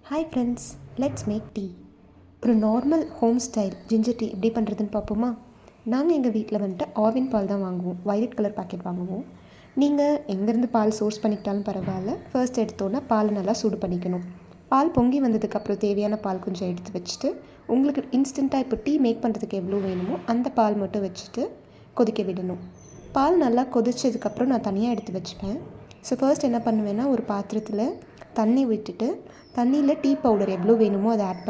Hi friends, let's make tea. ஒரு normal home style ginger tea எப்படி பண்ணுறதுன்னு பார்ப்போமா? நாங்கள் எங்கள் வீட்டில் வந்துட்டு ஆவின் பால் தான் வாங்குவோம். வயலட் கலர் பாக்கெட் வாங்குவோம். நீங்கள் எங்கேருந்து பால் சோர்ஸ் பண்ணிக்கிட்டாலும் பரவாயில்ல. ஃபர்ஸ்ட் எடுத்தோன்னா பால் நல்லா சூடு பண்ணிக்கணும். பால் பொங்கி வந்ததுக்கப்புறம் தேவையான பால் கொஞ்சம் எடுத்து வச்சுட்டு, உங்களுக்கு இன்ஸ்டண்ட்டாக இப்போ டீ மேக் பண்ணுறதுக்கு எவ்வளோ வேணுமோ அந்த பால் மட்டும் வச்சுட்டு கொதிக்க விடணும். பால் நல்லா கொதிச்சதுக்கப்புறம் நான் தனியாக எடுத்து வச்சுப்பேன். ஸோ ஃபர்ஸ்ட் என்ன பண்ணுவேன்னா, ஒரு பாத்திரத்தில் தண்ணி விட்டுட்டு தண்ணியில் டீ பவுடர் எவ்வளோ வேணுமோ அதை ஆட்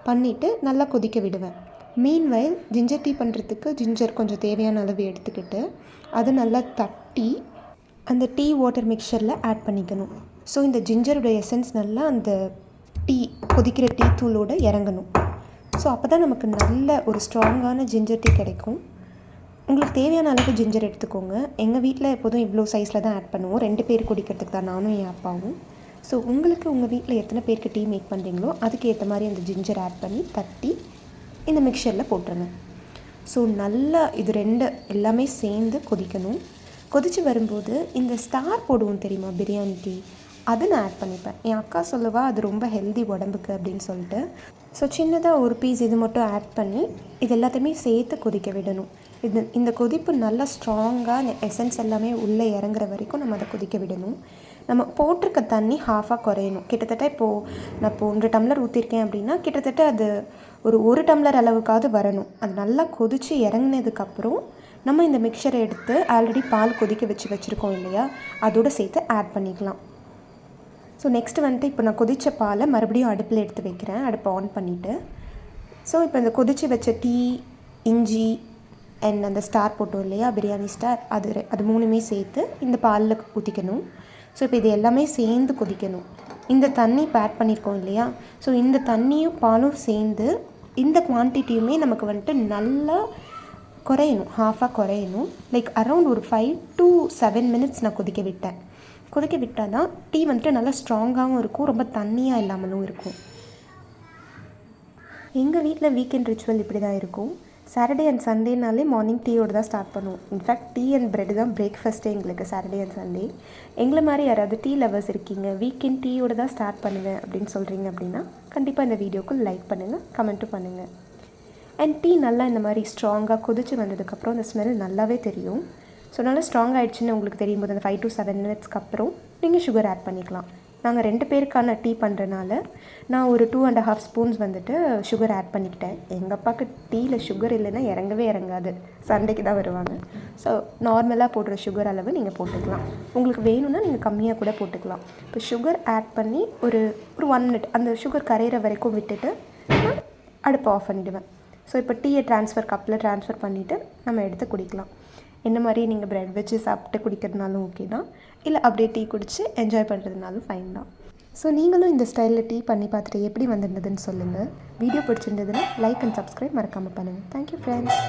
பண்ணிவிட்டு நல்லா கொதிக்க விடுவேன். மீன்வைல் ஜிஞ்சர் டீ பண்ணுறதுக்கு ஜிஞ்சர் கொஞ்சம் தேவையான அளவு எடுத்துக்கிட்டு அதை நல்லா தட்டி அந்த டீ வாட்டர் மிக்சரில் ஆட் பண்ணிக்கணும். ஸோ இந்த ஜிஞ்சருடைய எசன்ஸ் நல்லா அந்த டீ கொதிக்கிற டீ தூளோடு இறங்கணும். ஸோ அப்போ தான் நமக்கு நல்ல ஒரு ஸ்ட்ராங்கான ஜிஞ்சர் டீ கிடைக்கும். உங்களுக்கு தேவையான அளவு ஜிஞ்சர் எடுத்துக்கோங்க. எங்கள் வீட்டில் எப்போதும் இவ்வளோ சைஸில் தான் ஆட் பண்ணுவோம். 2 பேர் குடிக்கிறதுக்கு தான், நானும் என் அப்பாவும். ஸோ உங்களுக்கு உங்கள் வீட்டில் எத்தனை பேருக்கு டீ மேக் பண்ணுறீங்களோ அதுக்கு ஏற்ற மாதிரி அந்த ஜிஞ்சர் ஆட் பண்ணி தட்டி இந்த மிக்சரில் போட்டுருங்க. ஸோ நல்லா இது 2 எல்லாமே சேர்ந்து கொதிக்கணும். கொதித்து வரும்போது இந்த ஸ்டார் போடுவோம் தெரியுமா, பிரியாணி டீ, அதை நான் ஆட் பண்ணிப்பேன். என் அக்கா சொல்லுவா அது ரொம்ப ஹெல்தி உடம்புக்கு அப்படின்னு சொல்லிட்டு. ஸோ சின்னதாக ஒரு பீஸ் இது மட்டும் ஆட் பண்ணி இது எல்லாத்தையுமே சேர்த்து கொதிக்க விடணும். இந்த கொதிப்பு நல்லா ஸ்ட்ராங்காக எசன்ஸ் எல்லாமே உள்ளே இறங்குற வரைக்கும் நம்ம அதை கொதிக்க விடணும். நம்ம போட்டிருக்க தண்ணி ஹாஃபாக குறையணும். கிட்டத்தட்ட நான் 1 டம்ளர் ஊற்றிருக்கேன் அப்படின்னா கிட்டத்தட்ட அது ஒரு டம்ளர் அளவுக்காவது வரணும். அது நல்லா கொதித்து இறங்கினதுக்கப்புறம் நம்ம இந்த மிக்சரை எடுத்து ஆல்ரெடி பால் கொதிக்க வச்சுருக்கோம் இல்லையா, அதோடு சேர்த்து ஆட் பண்ணிக்கலாம். ஸோ நெக்ஸ்ட்டு வந்துட்டு இப்போ நான் கொதித்த பாலை மறுபடியும் அடுப்பில் எடுத்து வைக்கிறேன், அடுப்பை ஆன் பண்ணிவிட்டு. ஸோ இப்போ இந்த கொதித்து வச்ச டீ, இஞ்சி அண்ட் அந்த ஸ்டார் போட்டோம் இல்லையா, பிரியாணி ஸ்டார், அது 3மே சேர்த்து இந்த பாலில் ஊற்றிக்கணும். ஸோ இப்போ இது எல்லாமே சேர்ந்து கொதிக்கணும். இந்த தண்ணி இப்போ ஆட் பண்ணியிருக்கோம் இல்லையா, ஸோ இந்த தண்ணியும் பாலும் சேர்ந்து இந்த குவான்டிட்டியுமே நமக்கு வந்துட்டு நல்லா குறையணும், ஹாஃபாக குறையணும். லைக் அரௌண்ட் ஒரு 5 to 7 minutes நான் கொதிக்க விட்டால் தான் டீ வந்துட்டு நல்லா ஸ்ட்ராங்காகவும் இருக்கும், ரொம்ப தண்ணியாக இல்லாமலும் இருக்கும். எங்கள் வீட்டில் வீக்கெண்ட் ரிச்சுவல் இப்படி தான் இருக்கும். சாட்டர்டே அண்ட் சண்டேனாலே மார்னிங் டீயோடு தான் ஸ்டார்ட் பண்ணுவோம். இன்ஃபேக்ட் டீ அண்ட் பிரெட் தான் பிரேக்ஃபாஸ்ட்டே எங்களுக்கு சாட்டர்டே அண்ட் சண்டே. எங்களை மாதிரி யாராவது டீ லவர்ஸ் இருக்கீங்க, வீக்கெண்ட் டீயோடு தான் ஸ்டார்ட் பண்ணுவேன் அப்படின்னு சொல்கிறீங்க அப்படின்னா கண்டிப்பாக இந்த வீடியோக்கு லைக் பண்ணுங்கள், கமெண்ட்டும் பண்ணுங்கள். அண்ட் டீ நல்லா இந்த மாதிரி ஸ்ட்ராங்காக கொதிச்சு வந்ததுக்கப்புறம் அந்த ஸ்மெல் நல்லாவே தெரியும். ஸோ நல்லா ஸ்ட்ராங் ஆகிடுச்சின்னு உங்களுக்கு தெரியும் போது அந்த 5 to 7 minutesக்கு அப்புறம் நீங்கள் சுகர் ஆட் பண்ணிக்கலாம். நாங்கள் 2 பேருக்கான டீ பண்ணுறனால நான் ஒரு 2.5 ஸ்பூன்ஸ் வந்துட்டு சுகர் ஆட் பண்ணிக்கிட்டேன். எங்கள் அப்பாவுக்கு டீயில் சுகர் இல்லைன்னா இறங்கவே இறங்காது, சண்டைக்கு தான் வருவாங்க. ஸோ நார்மலாக போடுற சுகர் அளவு நீங்கள் போட்டுக்கலாம். உங்களுக்கு வேணும்னா நீங்கள் கம்மியாக கூட போட்டுக்கலாம். இப்போ சுகர் ஆட் பண்ணி ஒரு 1 minute அந்த சுகர் கரையிற வரைக்கும் விட்டுட்டு நான் அடுப்பை ஆஃப் பண்ணிவிடுவேன். ஸோ இப்போ டீயை கப்பில் ட்ரான்ஸ்ஃபர் பண்ணிவிட்டு நம்ம எடுத்து குடிக்கலாம். என்ன மாதிரி நீங்கள் ப்ரெட் வச்சு சாப்பிட்டு குடிக்கிறதுனாலும் ஓகே தான், இல்லை அப்படியே டீ குடித்து என்ஜாய் பண்ணுறதுனாலும் ஃபைன் தான். ஸோ நீங்களும் இந்த ஸ்டைலில் டீ பண்ணி பார்த்துட்டு எப்படி வந்துருந்ததுன்னு சொல்லுங்கள். வீடியோ பிடிச்சிருந்ததுன்னா லைக் அண்ட் சப்ஸ்கிரைப் மறக்காமல் பண்ணுங்கள். Thank you friends.